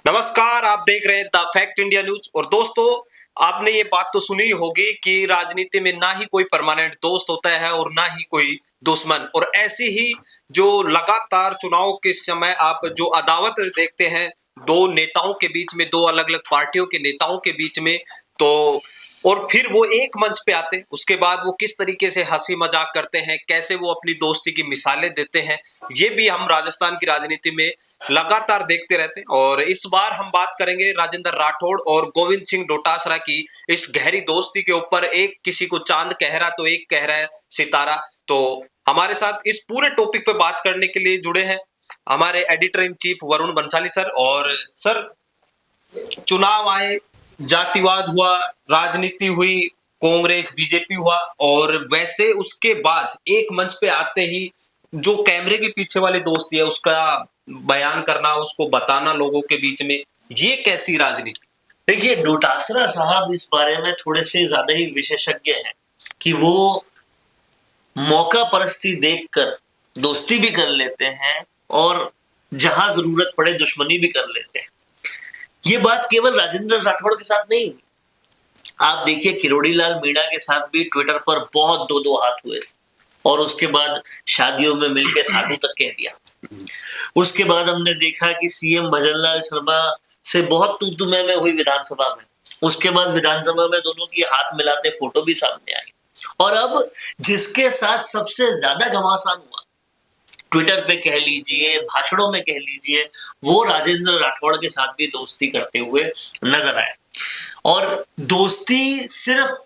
नमस्कार, आप देख रहे हैं द फैक्ट इंडिया न्यूज। और दोस्तों, आपने ये बात तो सुनी ही होगी कि राजनीति में ना ही कोई परमानेंट दोस्त होता है और ना ही कोई दुश्मन। और ऐसी ही जो लगातार चुनाव के समय आप जो अदावत देखते हैं दो नेताओं के बीच में, दो अलग अलग पार्टियों के नेताओं के बीच में, तो और फिर वो एक मंच पे आते हैं, उसके बाद वो किस तरीके से हंसी मजाक करते हैं, कैसे वो अपनी दोस्ती की मिसालें देते हैं, ये भी हम राजस्थान की राजनीति में लगातार देखते रहते हैं। और इस बार हम बात करेंगे राजेंद्र राठौड़ और गोविंद सिंह डोटासरा की इस गहरी दोस्ती के ऊपर। एक किसी को चांद कह रहा तो एक कह रहा है सितारा। तो हमारे साथ इस पूरे टॉपिक पे बात करने के लिए जुड़े हैं हमारे editor in chief Varun Bansali sir. और सर, चुनाव आए, जातिवाद हुआ, राजनीति हुई, कांग्रेस बीजेपी हुआ, और वैसे उसके बाद एक मंच पे आते ही जो कैमरे के पीछे वाली दोस्ती है उसका बयान करना, उसको बताना लोगों के बीच में, ये कैसी राजनीति। देखिए, डोटासरा साहब इस बारे में थोड़े से ज्यादा ही विशेषज्ञ हैं कि वो मौका परस्ती देखकर दोस्ती भी कर लेते हैं और जहां जरूरत पड़े दुश्मनी भी कर लेते हैं। ये बात केवल राजेंद्र राठौड़ के साथ नहीं हुई। आप देखिए, किरोड़ी लाल मीणा के साथ भी ट्विटर पर बहुत दो दो हाथ हुए और उसके बाद शादियों में मिलकर साधु तक कह दिया। उसके बाद हमने देखा कि सीएम भजनलाल शर्मा से बहुत तू मैं हुई विधानसभा में। उसके बाद विधानसभा में दोनों की हाथ मिलाते फोटो भी सामने आई। और अब जिसके साथ सबसे ज्यादा घमासान हुआ, ट्विटर पे कह लीजिए, भाषणों में कह लीजिए, वो राजेंद्र राठौड़ के साथ भी दोस्ती करते हुए नजर आए। और दोस्ती सिर्फ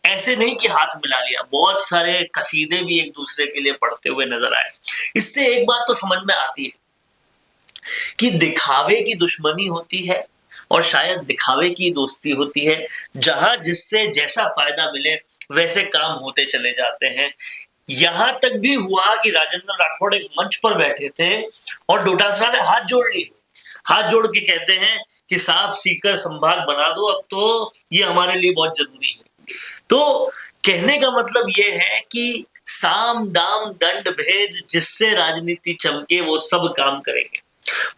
ऐसे नहीं कि हाथ मिला लिया, बहुत सारे कसीदे भी एक दूसरे के लिए पढ़ते हुए नजर आए। इससे एक बात तो समझ में आती है कि दिखावे की दुश्मनी होती है और शायद दिखावे की दोस्ती होती है। जहां जिससे जैसा फायदा मिले वैसे काम होते चले जाते हैं। यहां तक भी हुआ कि राजेंद्र राठौड़ एक मंच पर बैठे थे और डोटासरा ने हाथ जोड़ लिए। हाथ जोड़ के कहते हैं कि साफ सीकर संभाग बना दो, अब तो ये हमारे लिए बहुत जरूरी है। तो कहने का मतलब ये है कि साम दाम दंड भेद, जिससे राजनीति चमके वो सब काम करेंगे।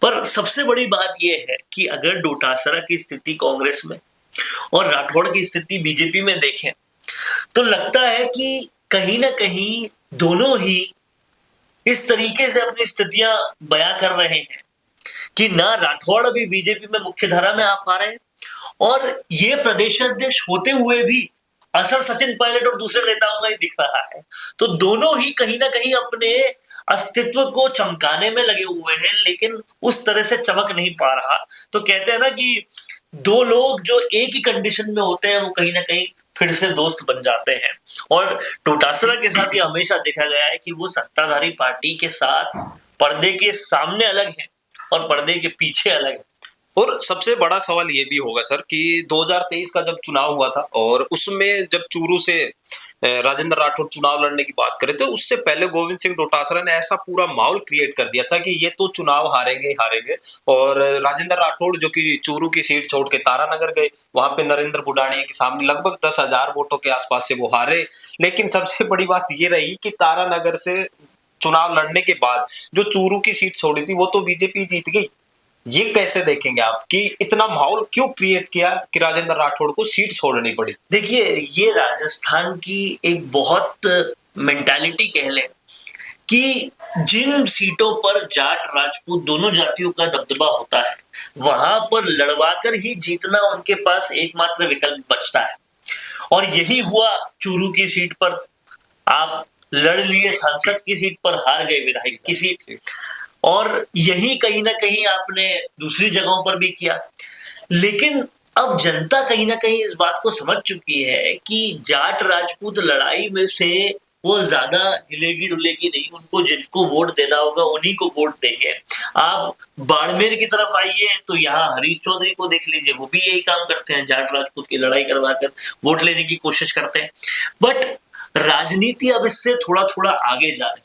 पर सबसे बड़ी बात यह है कि अगर डोटासरा की स्थिति कांग्रेस में और राठौड़ की स्थिति बीजेपी में देखें तो लगता है कि कहीं ना कहीं दोनों ही इस तरीके से अपनी स्थितियां बयां कर रहे हैं कि ना राठौड़ अभी बीजेपी में मुख्य धारा में आ पा रहे हैं और ये प्रदेश अध्यक्ष होते हुए भी असर सचिन पायलट और दूसरे नेताओं का ही दिख रहा है। तो दोनों ही कहीं ना कहीं अपने अस्तित्व को चमकाने में लगे हुए हैं, लेकिन उस तरह से चमक नहीं पा रहा। तो कहते हैं ना कि दो लोग जो एक ही कंडीशन में होते हैं वो कहीं ना कहीं फिर से दोस्त बन जाते हैं। और डोटासरा के साथ ये हमेशा देखा गया है कि वो सत्ताधारी पार्टी के साथ पर्दे के सामने अलग है और पर्दे के पीछे अलग है। और सबसे बड़ा सवाल ये भी होगा सर कि 2023 का जब चुनाव हुआ था और उसमें जब चूरू से राजेंद्र राठौड़ चुनाव लड़ने की बात करे, तो उससे पहले गोविंद सिंह डोटासरा ने ऐसा पूरा माहौल क्रिएट कर दिया था कि ये तो चुनाव हारेंगे ही हारेंगे। और राजेंद्र राठौड़ जो कि चूरू की सीट छोड़ के तारानगर गए, वहां पे नरेंद्र बुडाणिया के सामने लगभग 10,000 वोटों के आसपास से वो हारे। लेकिन सबसे बड़ी बात ये रही कि तारानगर से चुनाव लड़ने के बाद जो चूरू की सीट छोड़ी थी वो तो बीजेपी जीत गई। ये कैसे देखेंगे आप कि इतना माहौल क्यों क्रिएट किया कि राजेंद्र राठौड़ को सीट छोड़नी पड़ी। देखिए, ये राजस्थान की एक बहुत मेंटालिटी कह लें कि जिन सीटों पर जाट राजपूत दोनों जातियों का दबदबा होता है वहां पर लड़वाकर ही जीतना उनके पास एकमात्र विकल्प बचता है। और यही हुआ चूरू की सीट पर। आप लड़ लिए सांसद की सीट पर, हार गए विधायक की सीट। और यही कहीं ना कहीं आपने दूसरी जगहों पर भी किया। लेकिन अब जनता कहीं ना कहीं इस बात को समझ चुकी है कि जाट राजपूत लड़ाई में से वो ज्यादा हिलेगी डुलेगी नहीं। उनको जिनको वोट देना होगा उन्हीं को वोट देंगे। आप बाड़मेर की तरफ आइए तो यहाँ हरीश चौधरी को देख लीजिए, वो भी यही काम करते हैं, जाट राजपूत की लड़ाई करवाकर वोट लेने की कोशिश करते हैं। बट राजनीति अब इससे थोड़ा थोड़ा आगे जा रही है।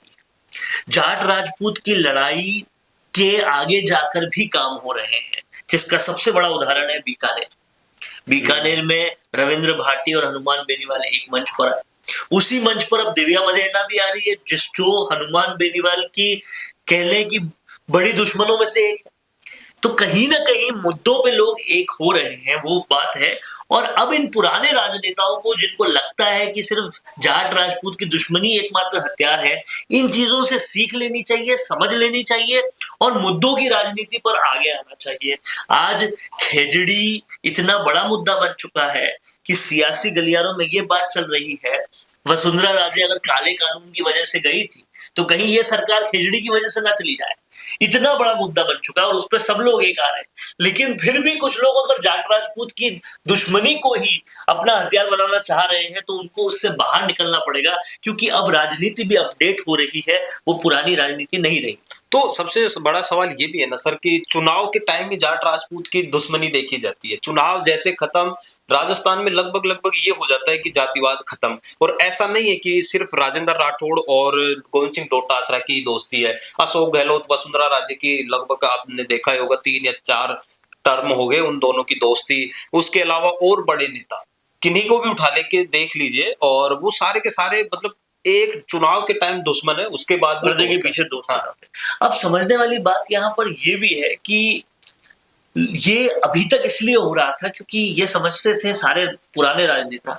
जाट राजपूत की लड़ाई के आगे जाकर भी काम हो रहे हैं, जिसका सबसे बड़ा उदाहरण है बीकानेर। बीकानेर में रविंद्र भाटी और हनुमान बेनीवाल एक मंच पर आए। उसी मंच पर अब दिव्या मदेरणा भी आ रही है, जो हनुमान बेनीवाल की कह लें कि बड़ी दुश्मनों में से एक है। तो कहीं ना कहीं मुद्दों पे लोग एक हो रहे हैं, वो बात है। और अब इन पुराने राजनेताओं को, जिनको लगता है कि सिर्फ जाट राजपूत की दुश्मनी एकमात्र हथियार है, इन चीजों से सीख लेनी चाहिए, समझ लेनी चाहिए और मुद्दों की राजनीति पर आगे आना चाहिए। आज खेजड़ी इतना बड़ा मुद्दा बन चुका है कि सियासी गलियारों में ये बात चल रही है, वसुंधरा राजे अगर काले कानून की वजह से गई थी तो कहीं ये सरकार खेजड़ी की वजह से ना चली जाए। इतना बड़ा मुद्दा बन चुका है और उस पर सब लोग एक आ रहे हैं। लेकिन फिर भी कुछ लोग अगर जाट राजपूत की दुश्मनी को ही अपना हथियार बनाना चाह रहे हैं तो उनको उससे बाहर निकलना पड़ेगा, क्योंकि अब राजनीति भी अपडेट हो रही है, वो पुरानी राजनीति नहीं रही। तो सबसे बड़ा सवाल ये भी है ना सर कि चुनाव के टाइम में जाट राजपूत की दुश्मनी देखी जाती है, चुनाव जैसे खत्म, राजस्थान में लगभग ये हो जाता है कि जातिवाद खत्म। और ऐसा नहीं है कि सिर्फ राजेंद्र राठौड़ और गोविंद सिंह डोटासरा की दोस्ती है, अशोक गहलोत, वसुंधरा राजे की लगभग आपने देखा ही होगा 3 या 4 टर्म हो गए उन दोनों की दोस्ती। उसके अलावा और बड़े नेता किन्हीं को भी उठा लेके देख लीजिए और वो सारे के सारे मतलब एक चुनाव के टाइम दुश्मन है, उसके बाद पर्दे के पीछे दोस्त। अब समझने वाली बात यहाँ पर ये भी है कि ये अभी तक इसलिए हो रहा था क्योंकि ये समझते थे सारे पुराने राजनेता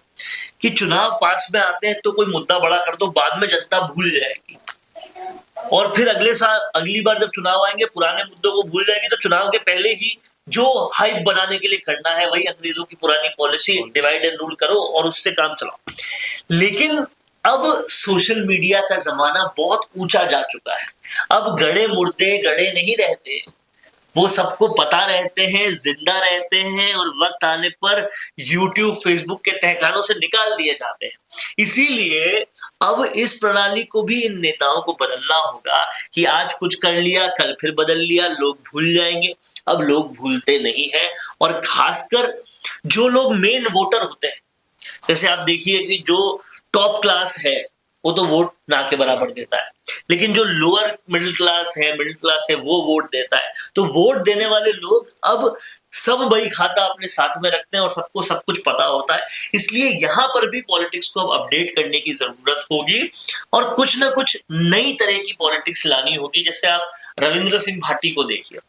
कि चुनाव पास में आते हैं तो कोई मुद्दा बड़ा कर दो, बाद में जनता भूल जाएगी और फिर अगले साल, अगली बार जब चुनाव आएंगे पुराने मुद्दों को भूल जाएगी। तो चुनाव के पहले ही जो हाइप बनाने के लिए करना है वही अंग्रेजों की पुरानी पॉलिसी, डिवाइड एंड रूल करो और उससे काम चलाओ। लेकिन अब सोशल मीडिया का जमाना बहुत ऊंचा जा चुका है। अब गड़े मुर्दे गड़े नहीं रहते, वो सबको पता रहते हैं, जिंदा रहते हैं और वक्त आने पर YouTube, Facebook के तहखानों से निकाल दिए जाते हैं। इसीलिए अब इस प्रणाली को भी इन नेताओं को बदलना होगा कि आज कुछ कर लिया, कल फिर बदल लिया, लोग भूल जाएंगे। अब लोग भूलते नहीं हैं और खासकर जो लोग मेन वोटर होते हैं, जैसे आप देखिए कि जो टॉप क्लास है वो तो वोट ना के बराबर देता है, लेकिन जो लोअर मिडिल क्लास है वो वोट देता है। तो वोट देने वाले लोग अब सब बही खाता अपने साथ में रखते हैं और सबको सब कुछ पता होता है। इसलिए यहाँ पर भी पॉलिटिक्स को अब अपडेट करने की जरूरत होगी और कुछ ना कुछ नई तरह की पॉलिटिक्स लानी होगी। जैसे आप रविंद्र सिंह भाटी को देखिए,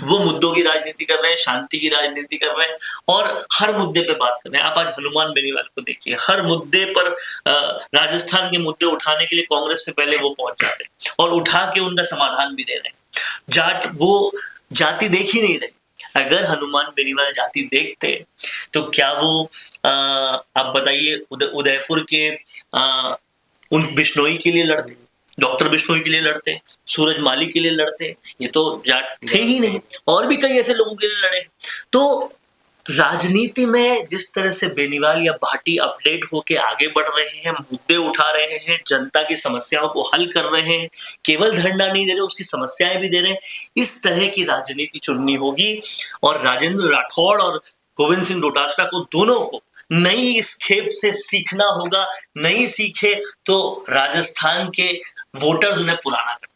वो मुद्दों की राजनीति कर रहे हैं, शांति की राजनीति कर रहे हैं और हर मुद्दे पे बात कर रहे हैं। आप आज हनुमान बेनीवाल को देखिए, हर मुद्दे पर राजस्थान के मुद्दे उठाने के लिए कांग्रेस से पहले वो पहुंच जाते हैं और उठा के उनका समाधान भी दे रहे हैं। वो जाति देख ही नहीं रहे। अगर हनुमान बेनीवाल जाति देखते तो क्या वो आप बताइए उदयपुर के उन बिश्नोई के लिए लड़ते, डॉक्टर बिश्नोई के लिए लड़ते, सूरज माली के लिए लड़ते? ये तो जाट थे ही नहीं, और भी कई ऐसे लोगों के लिए लड़े। तो राजनीति में जिस तरह से बेनीवाल या भाटी अपडेट होके आगे बढ़ रहे हैं, मुद्दे उठा रहे हैं, जनता की समस्याओं को हल कर रहे हैं, केवल धरना नहीं दे रहे, उसकी समस्याएं भी दे रहे हैं, इस तरह की राजनीति चुननी होगी। और राजेंद्र राठौड़ और गोविंद सिंह डोटासरा को, दोनों को नई इस खेप से सीखना होगा। नहीं सीखे तो राजस्थान के वोटर्स उन्हें पुराना करते।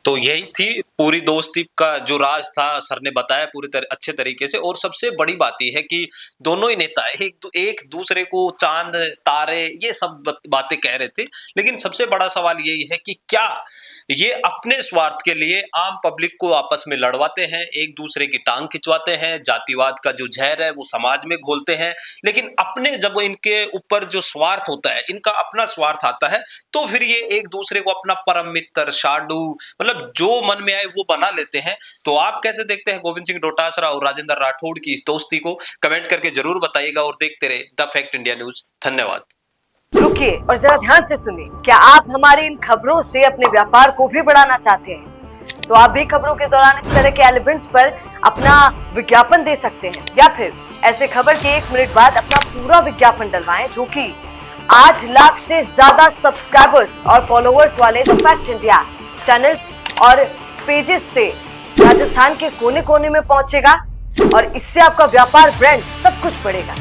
तो यही थी पूरी दोस्ती का जो राज था, सर ने बताया पूरी अच्छे तरीके से। और सबसे बड़ी बात यह है कि दोनों ही नेता एक दूसरे को चांद तारे ये सब बातें कह रहे थे, लेकिन सबसे बड़ा सवाल यही है कि क्या ये अपने स्वार्थ के लिए आम पब्लिक को आपस में लड़वाते हैं, एक दूसरे की टांग खिंचवाते हैं, जातिवाद का जो जहर है वो समाज में घोलते हैं। लेकिन अपने जब इनके ऊपर जो स्वार्थ होता है, इनका अपना स्वार्थ आता है, तो फिर ये एक दूसरे को अपना परम मित्र, साडू, मतलब जो मन में आए वो बना लेते हैं। तो आप कैसे देखते हैं गोविंद सिंह डोटासरा और राजेंद्र राठौड़ की इस दोस्ती को? कमेंट करके जरूर बताइएगा और देखते रहे द फैक्ट इंडिया न्यूज। धन्यवाद। रुकिए और जरा ध्यान से सुनिए। क्या आप हमारी इन खबरों से अपने व्यापार को भी बढ़ाना चाहते हैं? तो आप भी खबरों के दौरान इस तरह के एलिमेंट्स पर अपना विज्ञापन दे सकते हैं, या फिर ऐसे खबर के 1 मिनट बाद अपना पूरा विज्ञापन डलवाएं, जो कि 8 लाख से ज्यादा सब्सक्राइबर्स और फॉलोअर्स वाले द फैक्ट इंडिया चैनल्स और पेजेस से राजस्थान के कोने कोने में पहुंचेगा और इससे आपका व्यापार, ब्रांड सब कुछ बढ़ेगा।